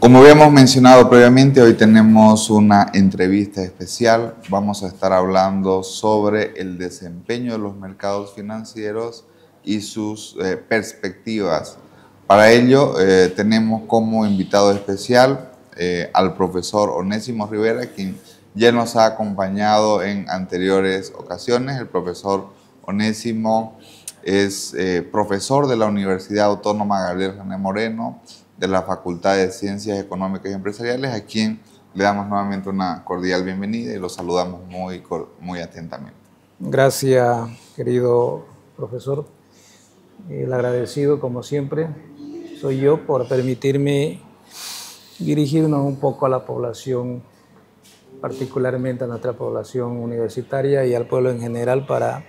Como habíamos mencionado previamente, hoy tenemos una entrevista especial. Vamos a estar hablando sobre el desempeño de los mercados financieros y sus perspectivas. Para ello, tenemos como invitado especial al profesor Onésimo Rivera, quien ya nos ha acompañado en anteriores ocasiones. El profesor Onésimo es profesor de la Universidad Autónoma Gabriel René Moreno, de la Facultad de Ciencias Económicas y Empresariales, a quien le damos nuevamente una cordial bienvenida y lo saludamos muy atentamente. Gracias, querido profesor. El agradecido, como siempre, soy yo por permitirme dirigirnos un poco a la población, particularmente a nuestra población universitaria y al pueblo en general, para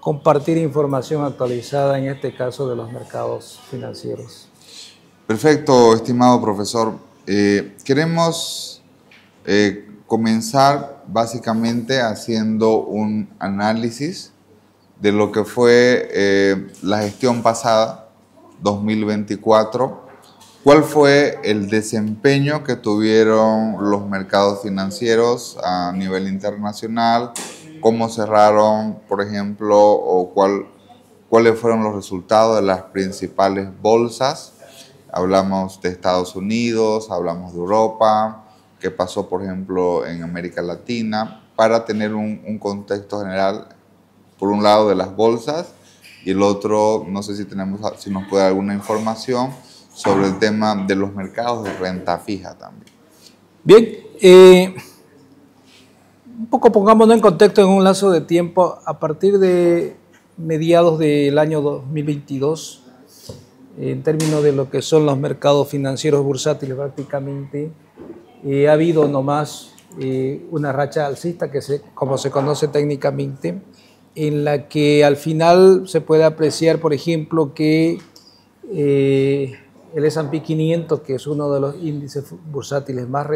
compartir información actualizada, en este caso de los mercados financieros. Perfecto, estimado profesor. Queremos comenzar básicamente haciendo un análisis de lo que fue la gestión pasada, 2024. ¿Cuál fue el desempeño que tuvieron los mercados financieros a nivel internacional? ¿Cómo cerraron, por ejemplo, o cuáles fueron los resultados de las principales bolsas? Hablamos de Estados Unidos, hablamos de Europa, qué pasó, por ejemplo, en América Latina, para tener un contexto general, por un lado, de las bolsas, y el otro, no sé si nos puede dar alguna información sobre el tema de los mercados de renta fija también. Bien, un poco pongámonos en contexto en un lazo de tiempo. A partir de mediados del año 2022, en términos de lo que son los mercados financieros bursátiles prácticamente, ha habido nomás una racha alcista, como se conoce técnicamente, en la que al final se puede apreciar, por ejemplo, que el S&P 500, que es uno de los índices bursátiles más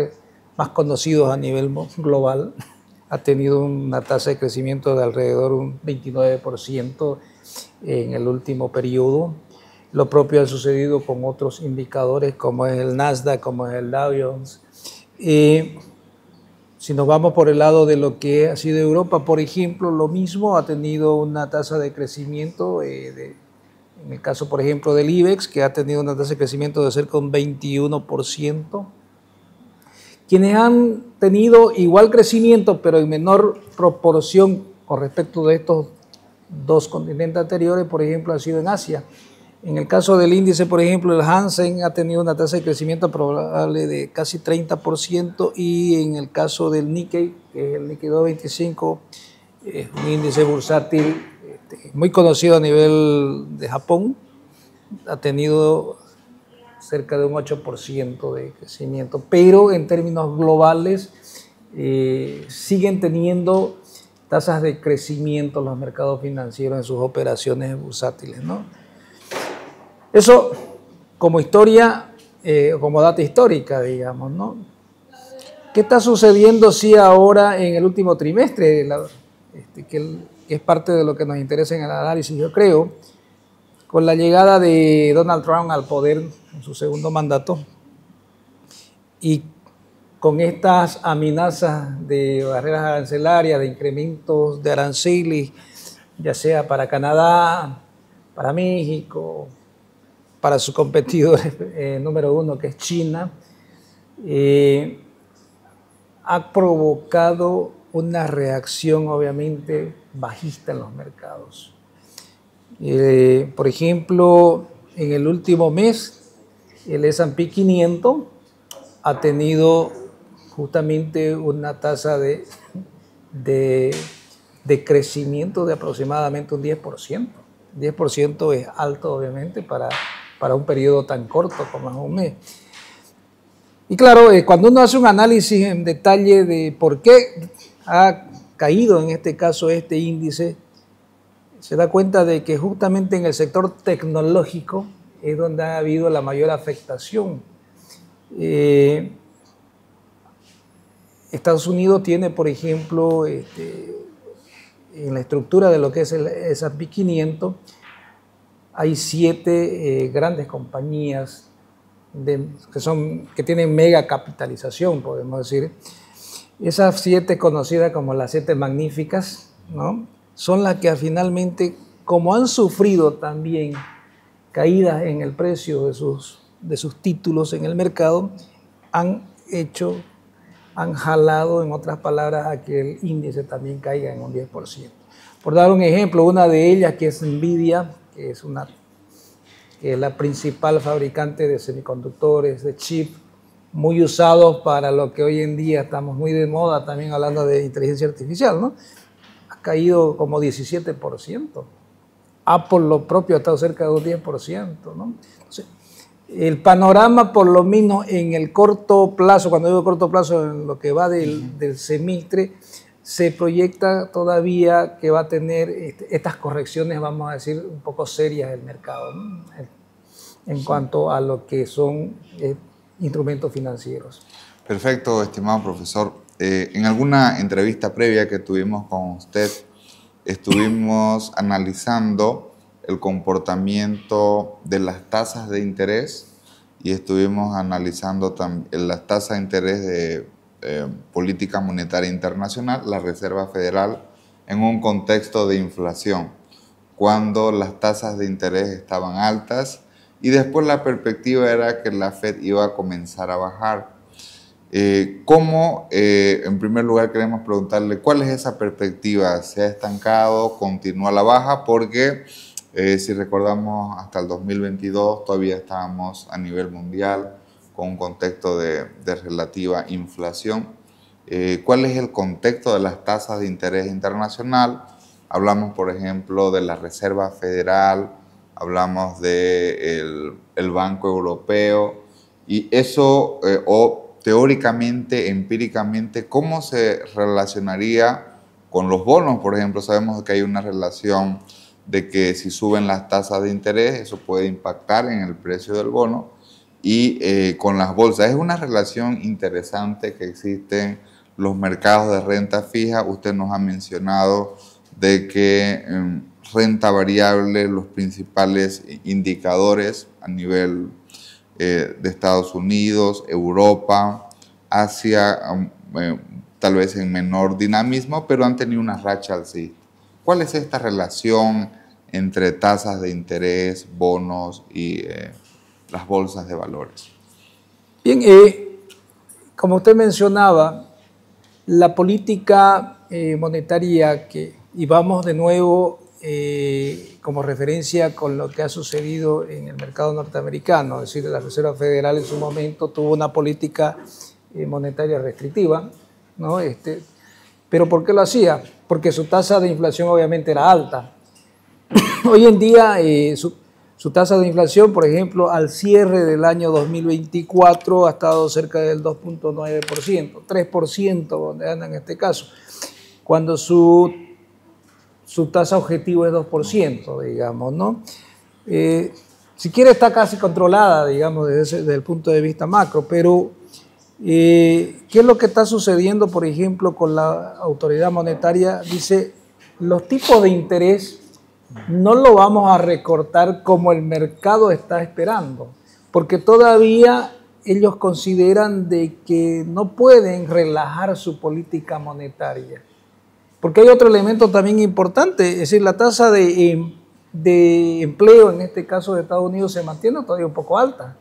conocidos a nivel global, ha tenido una tasa de crecimiento de alrededor de un 29% en el último periodo. Lo propio ha sucedido con otros indicadores como es el Nasdaq, como es el Dow Jones. Si nos vamos por el lado de lo que ha sido Europa, por ejemplo, lo mismo ha tenido una tasa de crecimiento, en el caso, por ejemplo, del IBEX, que ha tenido una tasa de crecimiento de cerca de un 21%. Quienes han tenido igual crecimiento, pero en menor proporción con respecto de estos dos continentes anteriores, por ejemplo, ha sido en Asia. En el caso del índice, por ejemplo, el Hansen ha tenido una tasa de crecimiento probable de casi 30%, y en el caso del Nikkei, que es el Nikkei 225, es un índice bursátil muy conocido a nivel de Japón, ha tenido cerca de un 8% de crecimiento, pero en términos globales siguen teniendo tasas de crecimiento los mercados financieros en sus operaciones bursátiles, ¿no? Eso como historia, como data histórica, digamos, ¿no? ¿Qué está sucediendo ahora en el último trimestre? Que es parte de lo que nos interesa en el análisis, yo creo, con la llegada de Donald Trump al poder en su segundo mandato y con estas amenazas de barreras arancelarias, de incrementos de aranceles, ya sea para Canadá, para México, para su competidor número uno, que es China, ha provocado una reacción obviamente bajista en los mercados. Por ejemplo, en el último mes, el S&P 500 ha tenido justamente una tasa de crecimiento de aproximadamente un 10%. 10% es alto, obviamente, para un periodo tan corto como es un mes. Y claro, cuando uno hace un análisis en detalle de por qué ha caído en este caso este índice, se da cuenta de que justamente en el sector tecnológico es donde ha habido la mayor afectación. Estados Unidos tiene, por ejemplo, en la estructura de lo que es el S&P 500, hay 7 grandes compañías que tienen mega capitalización, podemos decir. Esas 7 conocidas como las 7 magníficas, ¿no? Son las que finalmente, como han sufrido también caídas en el precio de sus títulos en el mercado, han jalado, en otras palabras, a que el índice también caiga en un 10%. Por dar un ejemplo, una de ellas, que es Nvidia, que es la principal fabricante de semiconductores, de chip, muy usados para lo que hoy en día estamos muy de moda, también hablando de inteligencia artificial, ¿no? Ha caído como 17%. Apple, lo propio, ha estado cerca de un 10%, ¿no? Entonces, el panorama, por lo menos en el corto plazo, cuando digo corto plazo, en lo que va del semestre, se proyecta todavía que va a tener estas correcciones, vamos a decir, un poco serias del mercado, ¿no? En cuanto a lo que son instrumentos financieros. Perfecto, estimado profesor. En alguna entrevista previa que tuvimos con usted, estuvimos analizando el comportamiento de las tasas de interés y estuvimos analizando también las tasas de interés de política monetaria internacional, la Reserva Federal, en un contexto de inflación, cuando las tasas de interés estaban altas y después la perspectiva era que la Fed iba a comenzar a bajar. En primer lugar, queremos preguntarle cuál es esa perspectiva. ¿Se ha estancado? ¿Continúa la baja? Porque si recordamos, hasta el 2022 todavía estábamos a nivel mundial con un contexto de relativa inflación. ¿Cuál es el contexto de las tasas de interés internacional? Hablamos, por ejemplo, de la Reserva Federal, hablamos del Banco Europeo, y eso, teóricamente, empíricamente, ¿cómo se relacionaría con los bonos? Por ejemplo, sabemos que hay una relación de que si suben las tasas de interés, eso puede impactar en el precio del bono, y con las bolsas. Es una relación interesante que existe en los mercados de renta fija. Usted nos ha mencionado de que renta variable, los principales indicadores a nivel de Estados Unidos, Europa, Asia, tal vez en menor dinamismo, pero han tenido una racha alcista. ¿Cuál es esta relación entre tasas de interés, bonos y las bolsas de valores? Bien, como usted mencionaba, la política monetaria y vamos de nuevo como referencia con lo que ha sucedido en el mercado norteamericano, es decir, la Reserva Federal en su momento tuvo una política monetaria restrictiva, ¿no? Pero ¿por qué lo hacía? Porque su tasa de inflación obviamente era alta. Hoy en día su tasa de inflación, por ejemplo, al cierre del año 2024 ha estado cerca del 2.9%, 3% donde anda en este caso, cuando su tasa objetivo es 2%, digamos, ¿no? Si quiere está casi controlada, digamos, desde el punto de vista macro, pero ¿qué es lo que está sucediendo, por ejemplo, con la autoridad monetaria? Dice, los tipos de interés no lo vamos a recortar como el mercado está esperando, porque todavía ellos consideran de que no pueden relajar su política monetaria. Porque hay otro elemento también importante, es decir, la tasa de empleo, en este caso de Estados Unidos, se mantiene todavía un poco alta.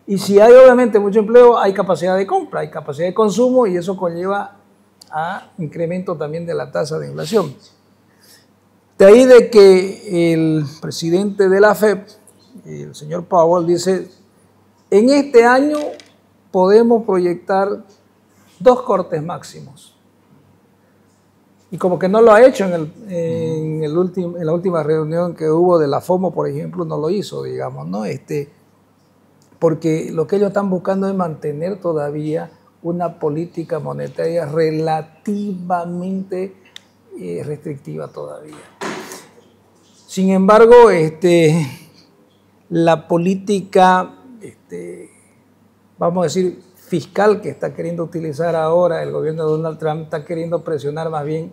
Y si hay obviamente mucho empleo, hay capacidad de compra, hay capacidad de consumo y eso conlleva a incremento también de la tasa de inflación. De ahí de que el presidente de la FED, el señor Powell, dice, en este año podemos proyectar 2 cortes máximos. Y como que no lo ha hecho en la última reunión que hubo de la FOMO, por ejemplo, no lo hizo, digamos, ¿no? Porque lo que ellos están buscando es mantener todavía una política monetaria relativamente restrictiva todavía. Sin embargo, la política, vamos a decir, fiscal que está queriendo utilizar ahora el gobierno de Donald Trump está queriendo presionar más bien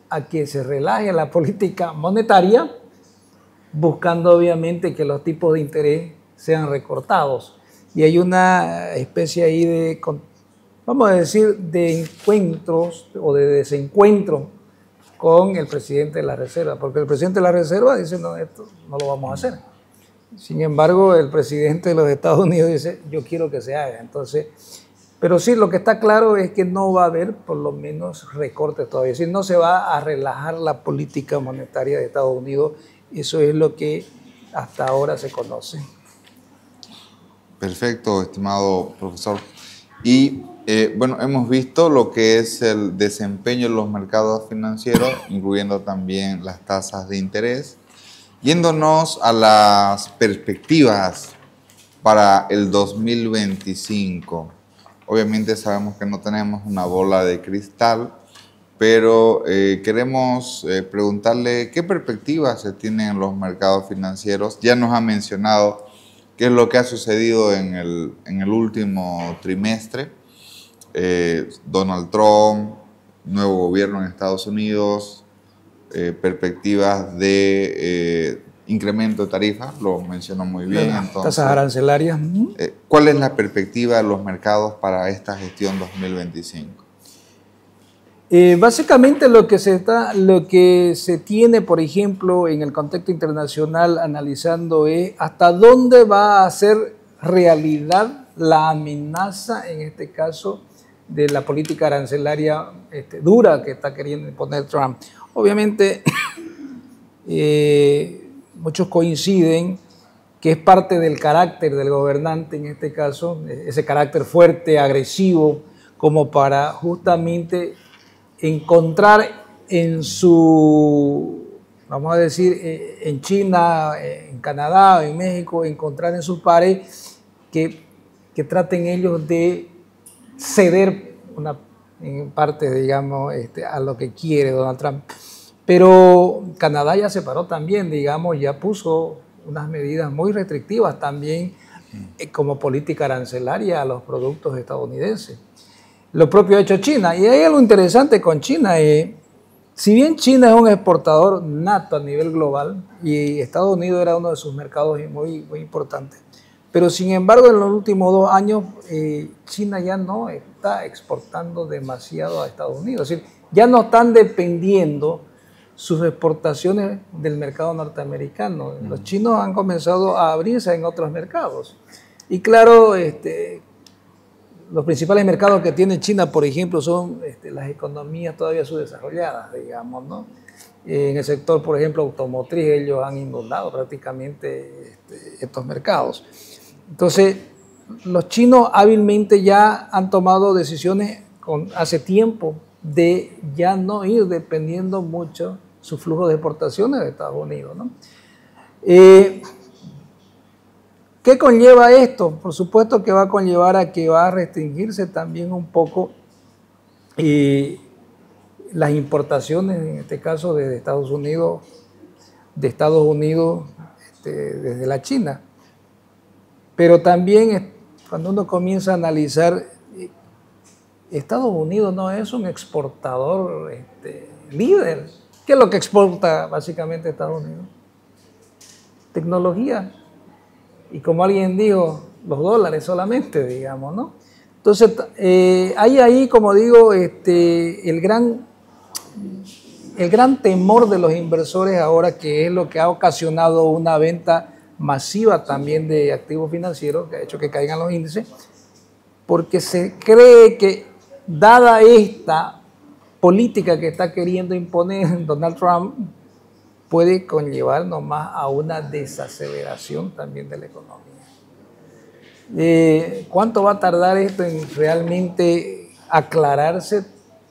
a que se relaje la política monetaria, buscando obviamente que los tipos de interés sean recortados. y hay una especie ahí de, vamos a decir, de encuentros o de desencuentro con el presidente de la Reserva, porque el presidente de la Reserva dice, no, esto no lo vamos a hacer. Sin embargo, el presidente de los Estados Unidos dice, yo quiero que se haga. Entonces, pero sí, lo que está claro es que no va a haber, por lo menos, recortes todavía. Es decir, no se va a relajar la política monetaria de Estados Unidos. Eso es lo que hasta ahora se conoce. Perfecto, estimado profesor. Y bueno, hemos visto lo que es el desempeño en los mercados financieros, incluyendo también las tasas de interés. Yéndonos a las perspectivas para el 2025. Obviamente sabemos que no tenemos una bola de cristal, pero queremos preguntarle qué perspectivas se tienen en los mercados financieros. Ya nos ha mencionado qué es lo que ha sucedido en el último trimestre. Donald Trump, nuevo gobierno en Estados Unidos, perspectivas de incremento de tarifas, lo mencionó muy bien. Entonces, tasas arancelarias. ¿Cuál es la perspectiva de los mercados para esta gestión 2025? Básicamente lo que se tiene, por ejemplo, en el contexto internacional analizando es hasta dónde va a ser realidad la amenaza, en este caso, de la política arancelaria dura que está queriendo imponer Trump. Obviamente, muchos coinciden que es parte del carácter del gobernante, en este caso, ese carácter fuerte, agresivo, como para justamente encontrar en su, vamos a decir, en China, en Canadá, en México, encontrar en sus pares que traten ellos de ceder en parte, digamos, a lo que quiere Donald Trump. Pero Canadá ya se paró también, digamos, ya puso unas medidas muy restrictivas también como política arancelaria a los productos estadounidenses. Lo propio ha hecho China. Y hay algo interesante con China. Si bien China es un exportador nato a nivel global y Estados Unidos era uno de sus mercados muy, muy importantes, pero sin embargo en los últimos 2 años China ya no está exportando demasiado a Estados Unidos. Es decir, ya no están dependiendo sus exportaciones del mercado norteamericano. Los chinos han comenzado a abrirse en otros mercados. Y claro, los principales mercados que tiene China, por ejemplo, son las economías todavía subdesarrolladas, digamos, ¿no? En el sector, por ejemplo, automotriz, ellos han inundado prácticamente estos mercados. Entonces, los chinos hábilmente ya han tomado decisiones hace tiempo de ya no ir dependiendo mucho su flujo de exportaciones de Estados Unidos, ¿no? ¿Qué conlleva esto? Por supuesto que va a conllevar a que va a restringirse también un poco las importaciones, en este caso desde Estados Unidos, desde la China. Pero también cuando uno comienza a analizar, Estados Unidos no es un exportador líder. ¿Qué es lo que exporta básicamente Estados Unidos? Tecnología. Y como alguien dijo, los dólares solamente, digamos, ¿no? Entonces, hay ahí, como digo, el gran temor de los inversores ahora, que es lo que ha ocasionado una venta masiva también de activos financieros, que ha hecho que caigan los índices, porque se cree que, dada esta política que está queriendo imponer Donald Trump, puede conllevar nomás a una desaceleración también de la economía. ¿Cuánto va a tardar esto en realmente aclararse?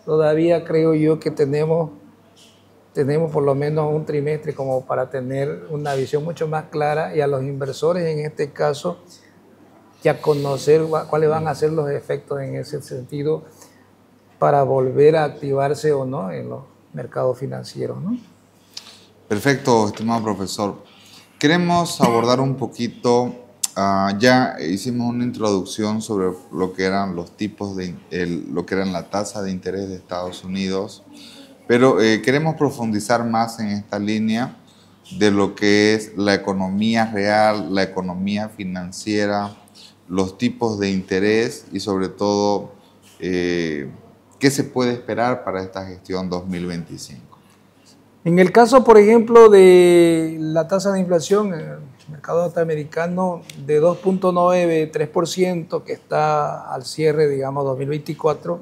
Todavía creo yo que tenemos por lo menos un trimestre como para tener una visión mucho más clara, y a los inversores en este caso ya conocer cuáles van a ser los efectos en ese sentido para volver a activarse o no en los mercados financieros, ¿no? Perfecto, estimado profesor. Queremos abordar un poquito, ya hicimos una introducción sobre lo que eran los tipos lo que eran la tasa de interés de Estados Unidos, pero queremos profundizar más en esta línea de lo que es la economía real, la economía financiera, los tipos de interés y sobre todo qué se puede esperar para esta gestión 2025. En el caso, por ejemplo, de la tasa de inflación en el mercado norteamericano de 2.93%, que está al cierre, digamos, 2024,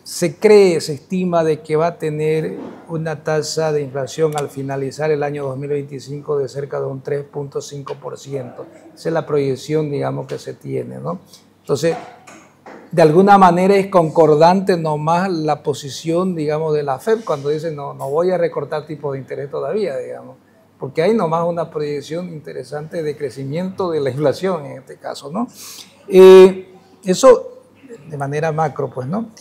se estima de que va a tener una tasa de inflación al finalizar el año 2025 de cerca de un 3.5%. Esa es la proyección, digamos, que se tiene, ¿no? Entonces, de alguna manera es concordante nomás la posición, digamos, de la FED cuando dice no voy a recortar tipo de interés todavía, digamos, porque hay nomás una proyección interesante de crecimiento de la inflación en este caso, ¿no? Eso de manera macro, pues, ¿no?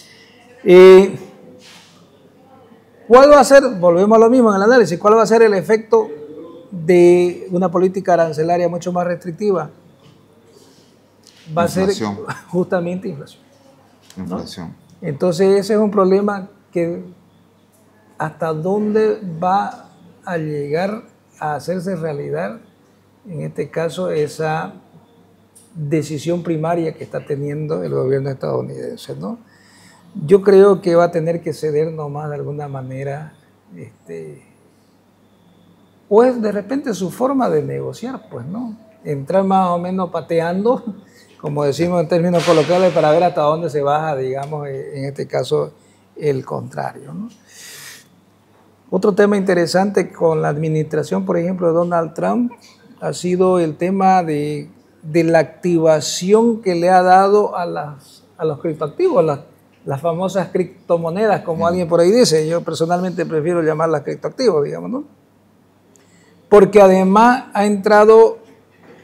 ¿Cuál va a ser, volvemos a lo mismo en el análisis, cuál va a ser el efecto de una política arancelaria mucho más restrictiva? Va Inflación. a ser justamente inflación. Inflación. ¿No? Entonces ese es un problema que hasta dónde va a llegar a hacerse realidad, en este caso, esa decisión primaria que está teniendo el gobierno estadounidense, ¿no? Yo creo que va a tener que ceder nomás de alguna manera, o es de repente su forma de negociar, pues, ¿no? Entrar más o menos pateando, como decimos en términos coloquiales, para ver hasta dónde se baja, digamos, en este caso, el contrario, ¿no? Otro tema interesante con la administración, por ejemplo, de Donald Trump, ha sido el tema de la activación que le ha dado a los criptoactivos, las famosas criptomonedas, como alguien por ahí dice. Yo personalmente prefiero llamarlas criptoactivos, digamos, ¿no? Porque además ha entrado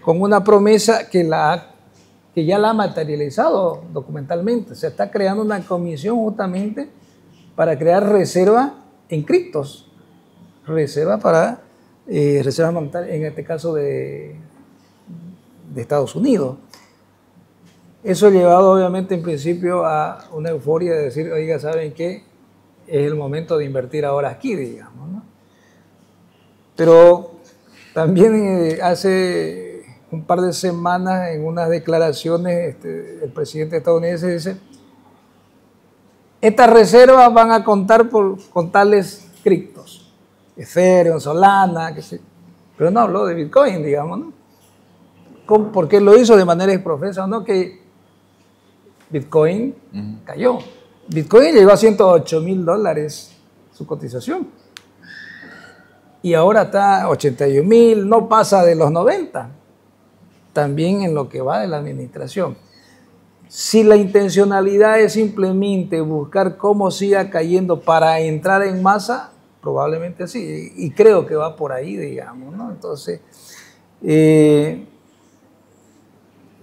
con una promesa que ya la ha materializado documentalmente. Se está creando una comisión justamente para crear reserva en criptos, reserva monetarias, en este caso de Estados Unidos. Eso ha llevado obviamente en principio a una euforia de decir, oiga, ¿saben qué? Es el momento de invertir ahora aquí, digamos, ¿no? Pero también hace un par de semanas en unas declaraciones el presidente estadounidense dice, estas reservas van a contar con tales criptos, Ethereum, Solana, pero no habló de Bitcoin, digamos, ¿no? Porque lo hizo de manera exprofesa, ¿no? Que Bitcoin cayó. Bitcoin llegó a $108,000 su cotización. Y ahora está a 81,000, no pasa de los 90. También en lo que va de la administración. Si la intencionalidad es simplemente buscar cómo siga cayendo para entrar en masa, probablemente sí. Y creo que va por ahí, digamos, ¿no? Entonces,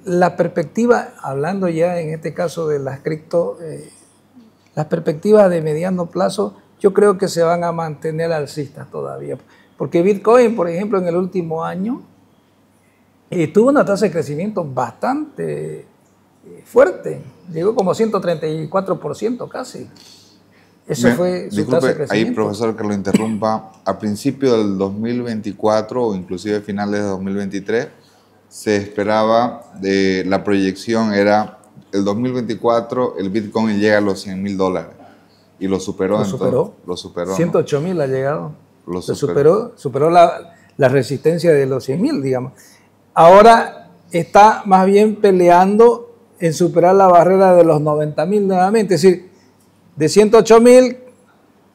la perspectiva, hablando ya en este caso de las cripto, las perspectivas de mediano plazo, yo creo que se van a mantener alcistas todavía. Porque Bitcoin, por ejemplo, en el último año, tuvo una tasa de crecimiento bastante fuerte. Llegó como 134% casi. Eso fue su tasa de crecimiento. Ahí, profesor, que lo interrumpa. A principio del 2024 o inclusive finales de 2023, se esperaba, la proyección era el 2024 el Bitcoin llega a los $100,000 y lo superó. Lo superó. 108,000 ¿no? Ha llegado. Lo superó la resistencia de los 100,000, digamos. Ahora está más bien peleando en superar la barrera de los 90,000 nuevamente. Es decir, de 108,000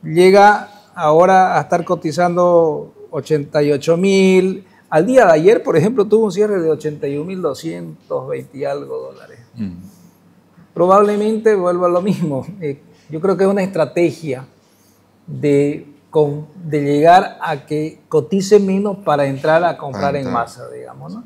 llega ahora a estar cotizando 88,000. Al día de ayer, por ejemplo, tuvo un cierre de 81,220 y algo dólares. Probablemente vuelva a lo mismo. Yo creo que es una estrategia de llegar a que cotice menos para entrar a comprar en masa, digamos, ¿no?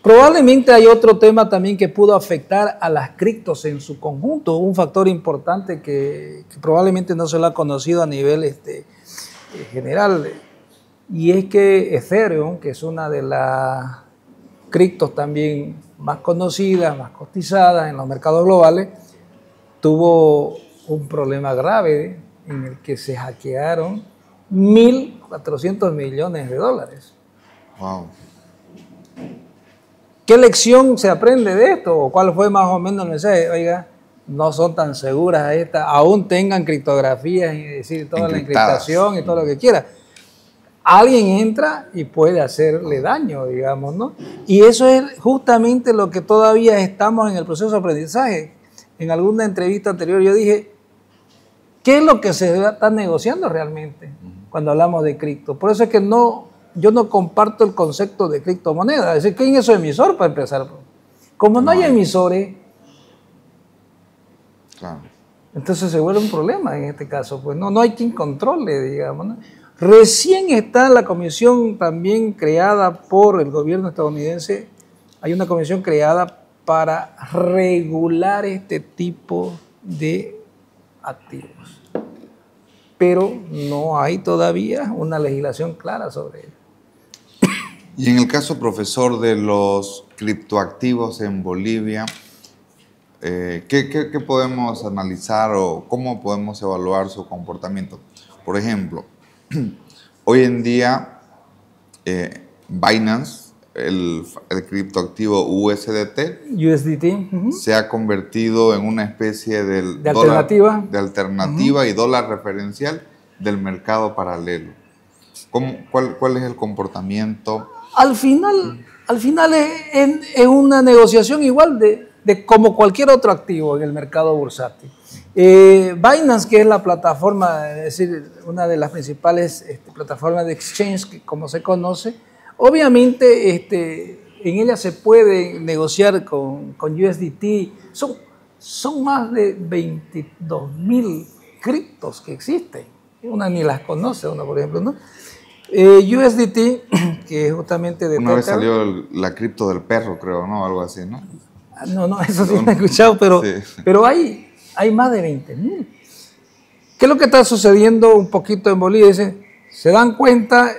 Probablemente hay otro tema también que pudo afectar a las criptos en su conjunto, un factor importante que probablemente no se lo ha conocido a nivel general, y es que Ethereum, que es una de las criptos también más conocidas, más cotizadas en los mercados globales, tuvo un problema grave en el que se hackearon 1.400 millones de dólares. Wow. ¿Qué lección se aprende de esto? ¿O cuál fue más o menos el mensaje? Oiga, no son tan seguras estas, aún tengan criptografías y decir toda la encriptación y todo lo que quiera. Alguien entra y puede hacerle daño, digamos, ¿no? Y eso es justamente lo que todavía estamos en el proceso de aprendizaje. En alguna entrevista anterior yo dije, ¿qué es lo que se está negociando realmente cuando hablamos de cripto? Por eso es que yo no comparto el concepto de criptomoneda. Es decir, ¿quién es su emisor para empezar? Como no hay emisores, claro, entonces se vuelve un problema en este caso. Pues no hay quien controle, digamos, ¿no? Recién está la comisión también creada por el gobierno estadounidense. Hay una comisión creada para regular este tipo de activos. Pero no hay todavía una legislación clara sobre ello. Y en el caso, profesor, de los criptoactivos en Bolivia, ¿qué podemos analizar o cómo podemos evaluar su comportamiento? Por ejemplo, hoy en día Binance, el criptoactivo USDT, se ha convertido en una especie de alternativa y dólar referencial del mercado paralelo. ¿Cuál es el comportamiento? Al final es una negociación igual de como cualquier otro activo en el mercado bursátil. Binance, que es la plataforma, es decir, una de las principales plataformas de exchange, que como se conoce, obviamente en ella se puede negociar con USDT. Son más de 22.000 criptos que existen. Una ni las conoce, uno, por ejemplo, ¿no? USDT, que es justamente de una vez salió la cripto del perro, creo, ¿no? Algo así, ¿no? No, eso sí me he escuchado, pero hay más de 20.000. ¿Qué es lo que está sucediendo un poquito en Bolivia? Se dan cuenta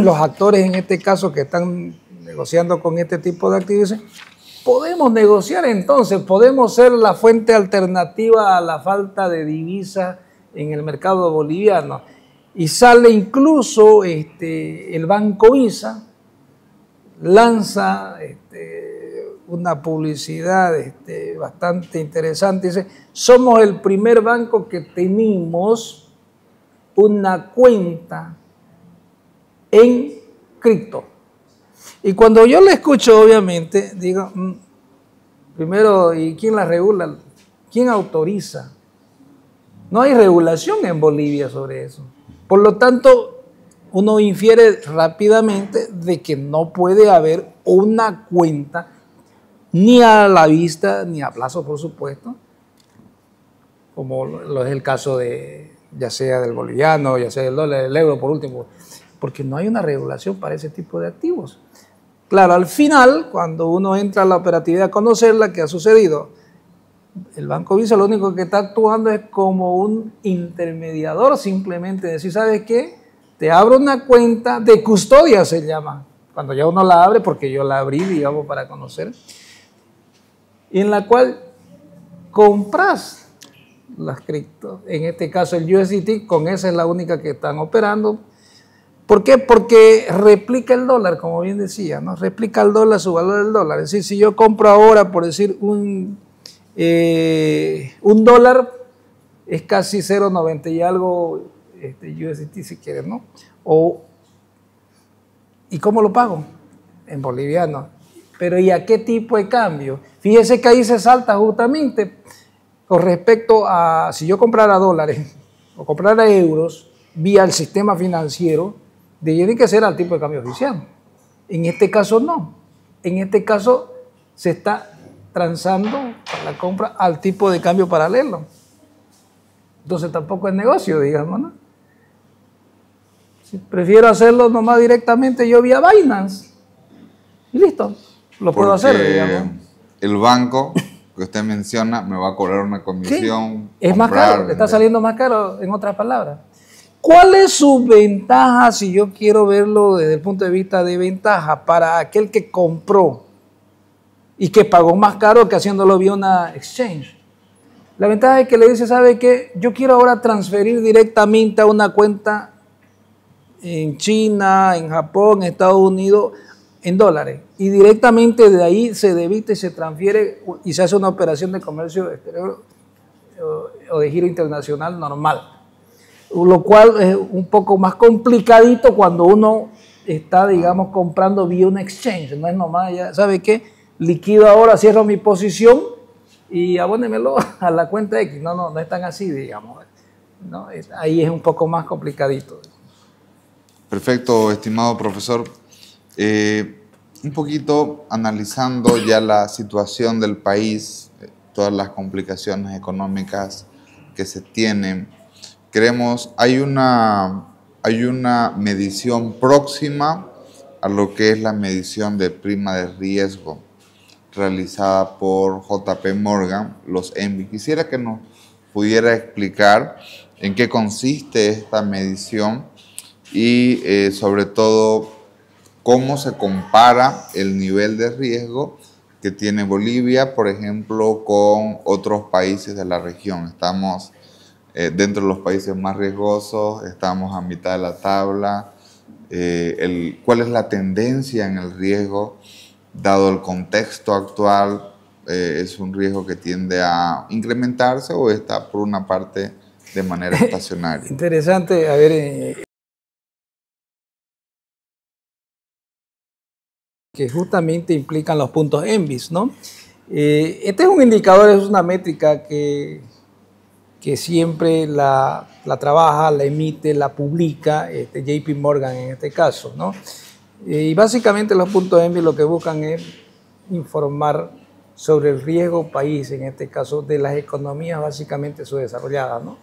los actores en este caso que están negociando con este tipo de activos, dicen, podemos negociar entonces, podemos ser la fuente alternativa a la falta de divisa en el mercado boliviano. Y sale incluso el Banco ISA, lanza una publicidad bastante interesante. Dice, somos el primer banco que tenemos una cuenta en cripto. Y cuando yo le escucho, obviamente, digo, primero, ¿y quién la regula? ¿Quién autoriza? No hay regulación en Bolivia sobre eso. Por lo tanto, uno infiere rápidamente de que no puede haber una cuenta ni a la vista ni a plazo, por supuesto, como lo es el caso de ya sea del boliviano, ya sea del dólar, del euro, por último, porque no hay una regulación para ese tipo de activos. Claro, al final, cuando uno entra a la operatividad a conocerla, ¿qué ha sucedido? El Banco Visa lo único que está actuando es como un intermediador, simplemente decir, ¿sabes qué? Te abro una cuenta de custodia, se llama, cuando ya uno la abre, porque yo la abrí, digamos, para conocer, en la cual compras las criptos, en este caso el USDT, con esa es la única que están operando. ¿Por qué? Porque replica el dólar, como bien decía, ¿no? Replica el dólar, su valor del dólar. Es decir, si yo compro ahora, por decir, un dólar, es casi 0,90 y algo USDT si quieres, ¿no? ¿Y cómo lo pago? En boliviano. Pero ¿y a qué tipo de cambio? Fíjese que ahí se salta justamente con respecto a si yo comprara dólares o comprara euros vía el sistema financiero, tiene que ser al tipo de cambio oficial. En este caso no. En este caso se está transando la compra al tipo de cambio paralelo. Entonces tampoco es negocio, digamos, ¿no? Si prefiero hacerlo nomás directamente yo vía Binance. Y listo, lo puedo hacer, digamos. El banco que usted menciona me va a cobrar una comisión. ¿Qué? Es más caro, le está saliendo más caro, en otras palabras. ¿Cuál es su ventaja, si yo quiero verlo desde el punto de vista de ventaja, para aquel que compró y que pagó más caro que haciéndolo vía una exchange? La ventaja es que le dice, ¿sabe qué? Yo quiero ahora transferir directamente a una cuenta en China, en Japón, en Estados Unidos, en dólares. Y directamente de ahí se debita y se transfiere y se hace una operación de comercio exterior o de giro internacional normal. Lo cual es un poco más complicadito cuando uno está, digamos, comprando vía un exchange. No es nomás, ya, ¿sabe qué? Liquido ahora, cierro mi posición y abónemelo a la cuenta X. No es tan así, digamos. ¿No? Ahí es un poco más complicadito. Perfecto, estimado profesor. Un poquito analizando ya la situación del país, todas las complicaciones económicas que se tienen, hay una medición próxima a lo que es la medición de prima de riesgo realizada por JP Morgan, los ENVI. Quisiera que nos pudiera explicar en qué consiste esta medición y sobre todo cómo se compara el nivel de riesgo que tiene Bolivia, por ejemplo, con otros países de la región. Estamos dentro de los países más riesgosos, estamos a mitad de la tabla. ¿Cuál es la tendencia en el riesgo dado el contexto actual? ¿Es un riesgo que tiende a incrementarse o está por una parte de manera estacionaria? Interesante, a ver, que justamente implican los puntos ENVIS, ¿no? Este es un indicador, es una métrica que siempre la trabaja, la emite, la publica JP Morgan en este caso, ¿no? Y básicamente los puntos ENVI lo que buscan es informar sobre el riesgo país, en este caso de las economías básicamente subdesarrolladas, ¿no?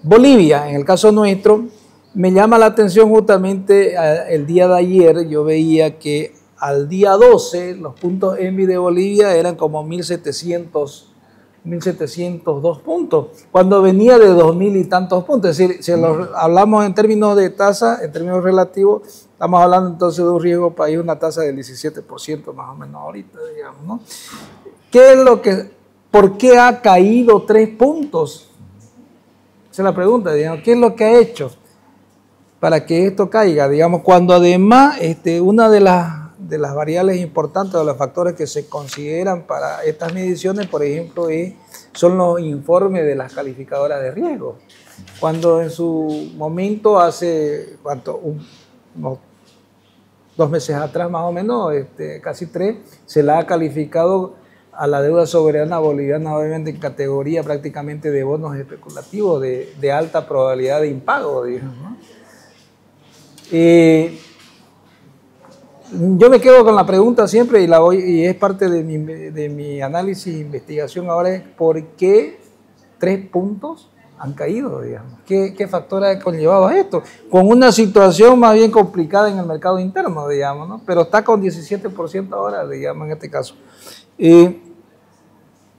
Bolivia, en el caso nuestro, me llama la atención justamente el día de ayer, yo veía que al día 12 los puntos ENVI de Bolivia eran como 1.702 puntos, cuando venía de 2.000 y tantos puntos. Es decir, si hablamos en términos de tasa, en términos relativos, estamos hablando entonces de un riesgo país, una tasa del 17% más o menos ahorita, digamos, ¿no? ¿Por qué ha caído 3 puntos? Esa es la pregunta, digamos, ¿qué es lo que ha hecho para que esto caiga? Digamos, cuando además una de las variables importantes o los factores que se consideran para estas mediciones, por ejemplo, son los informes de las calificadoras de riesgo. Cuando en su momento, hace unos 2 meses atrás más o menos, casi 3, se la ha calificado a la deuda soberana boliviana, obviamente en categoría prácticamente de bonos especulativos de alta probabilidad de impago, digamos, ¿no? Yo me quedo con la pregunta siempre y es parte de mi análisis e investigación ahora, es ¿por qué 3 puntos han caído, digamos? ¿Qué factor ha conllevado a esto? Con una situación más bien complicada en el mercado interno, digamos, ¿no? Pero está con 17% ahora, digamos, en este caso.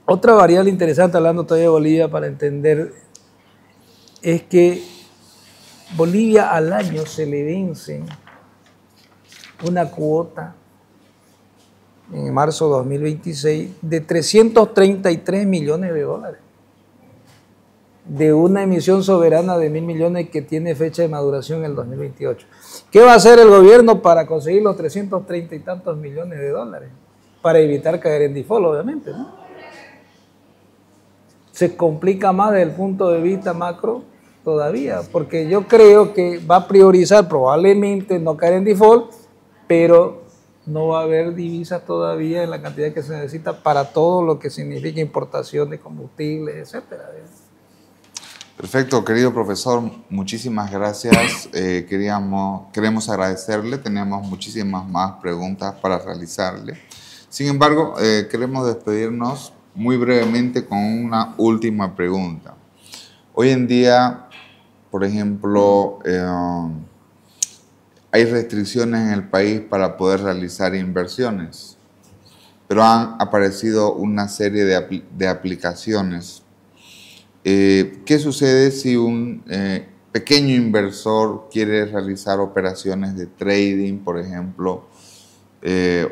Otra variable interesante, hablando todavía de Bolivia para entender, es que Bolivia al año se le vencen una cuota en marzo de 2026 de 333 millones de dólares de una emisión soberana de 1.000 millones que tiene fecha de maduración en el 2028. ¿Qué va a hacer el gobierno para conseguir los 330 y tantos millones de dólares? Para evitar caer en default, obviamente, ¿no? Se complica más desde el punto de vista macro todavía, porque yo creo que va a priorizar probablemente no caer en default, pero no va a haber divisas todavía en la cantidad que se necesita para todo lo que significa importación de combustibles, etcétera. Perfecto, querido profesor, muchísimas gracias. Queremos agradecerle, tenemos muchísimas más preguntas para realizarle. Sin embargo, queremos despedirnos muy brevemente con una última pregunta. Hoy en día, por ejemplo, hay restricciones en el país para poder realizar inversiones, pero han aparecido una serie de aplicaciones. ¿Qué sucede si un pequeño inversor quiere realizar operaciones de trading, por ejemplo,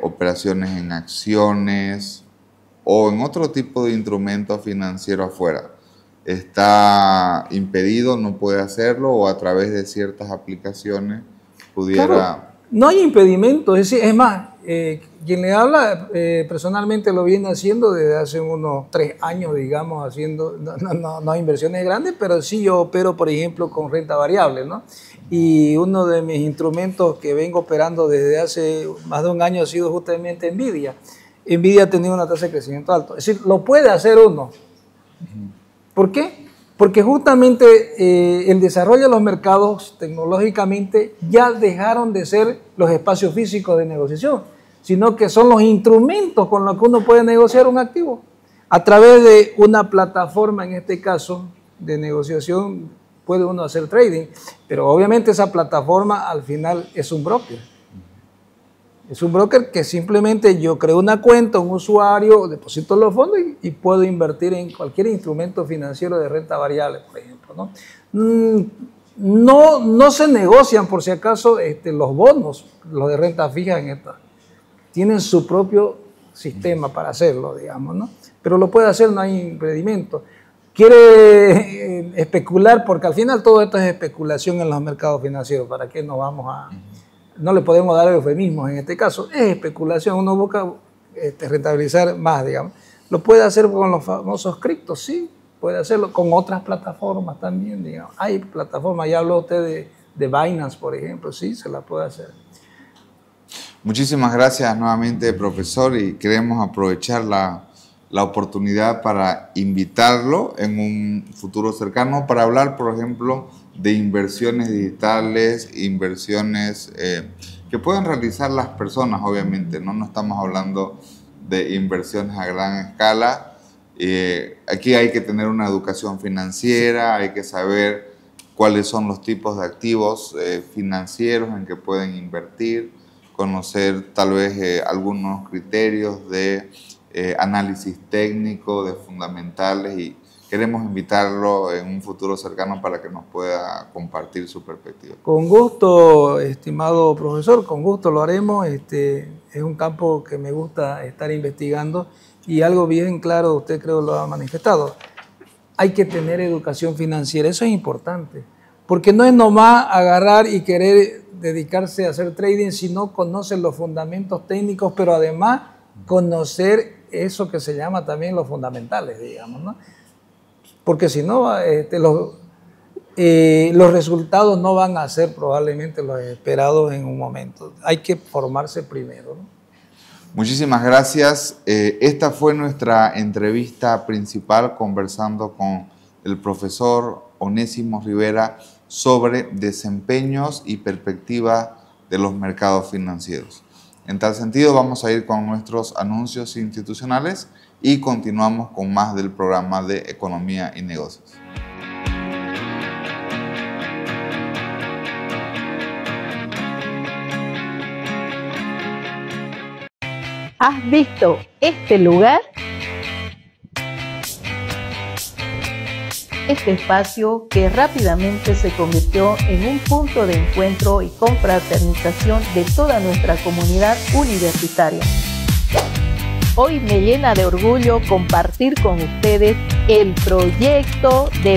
operaciones en acciones o en otro tipo de instrumento financiero afuera? ¿Está impedido, no puede hacerlo o a través de ciertas aplicaciones pudiera...? Claro, No hay impedimento, es decir, es más, quien le habla personalmente lo viene haciendo desde hace unos 3 años, digamos, haciendo, no inversiones grandes, pero sí yo opero, por ejemplo, con renta variable, ¿no? Y uno de mis instrumentos que vengo operando desde hace más de un año ha sido justamente NVIDIA. NVIDIA ha tenido una tasa de crecimiento alto, es decir, lo puede hacer uno. ¿Por qué? Porque justamente el desarrollo de los mercados tecnológicamente ya dejaron de ser los espacios físicos de negociación, sino que son los instrumentos con los que uno puede negociar un activo. A través de una plataforma, en este caso, de negociación, puede uno hacer trading, pero obviamente esa plataforma al final es un broker. Es un broker que simplemente yo creo una cuenta, un usuario, deposito los fondos y puedo invertir en cualquier instrumento financiero de renta variable, por ejemplo, ¿no? No se negocian, por si acaso, los bonos, los de renta fija en esta. Tienen su propio sistema para hacerlo, digamos, ¿no? Pero lo puede hacer, no hay impedimento. Quiere especular, porque al final todo esto es especulación en los mercados financieros. ¿Para qué nos vamos a...? No le podemos dar eufemismos en este caso. Es especulación, uno busca rentabilizar más, digamos. Lo puede hacer con los famosos criptos, sí. Puede hacerlo con otras plataformas también, digamos. Hay plataformas, ya habló usted de Binance, por ejemplo, sí, se la puede hacer. Muchísimas gracias nuevamente, profesor, y queremos aprovechar la oportunidad para invitarlo en un futuro cercano para hablar, por ejemplo, de inversiones digitales, inversiones que pueden realizar las personas, obviamente, ¿no? No estamos hablando de inversiones a gran escala. Aquí hay que tener una educación financiera, hay que saber cuáles son los tipos de activos financieros en que pueden invertir, conocer tal vez algunos criterios de análisis técnico, de fundamentales, y queremos invitarlo en un futuro cercano para que nos pueda compartir su perspectiva. Con gusto, estimado profesor, con gusto lo haremos. Es un campo que me gusta estar investigando y algo bien claro, usted creo lo ha manifestado. Hay que tener educación financiera, eso es importante, porque no es nomás agarrar y querer dedicarse a hacer trading si no conocen los fundamentos técnicos, pero además conocer eso que se llama también los fundamentales, digamos, ¿no? Porque si no, los resultados no van a ser probablemente los esperados en un momento. Hay que formarse primero, ¿no? Muchísimas gracias. Esta fue nuestra entrevista principal conversando con el profesor Onésimo Rivera sobre desempeños y perspectivas de los mercados financieros. En tal sentido, vamos a ir con nuestros anuncios institucionales y continuamos con más del programa de Economía y Negocios. ¿Has visto este lugar? Este espacio que rápidamente se convirtió en un punto de encuentro y confraternización de toda nuestra comunidad universitaria. Hoy me llena de orgullo compartir con ustedes el proyecto de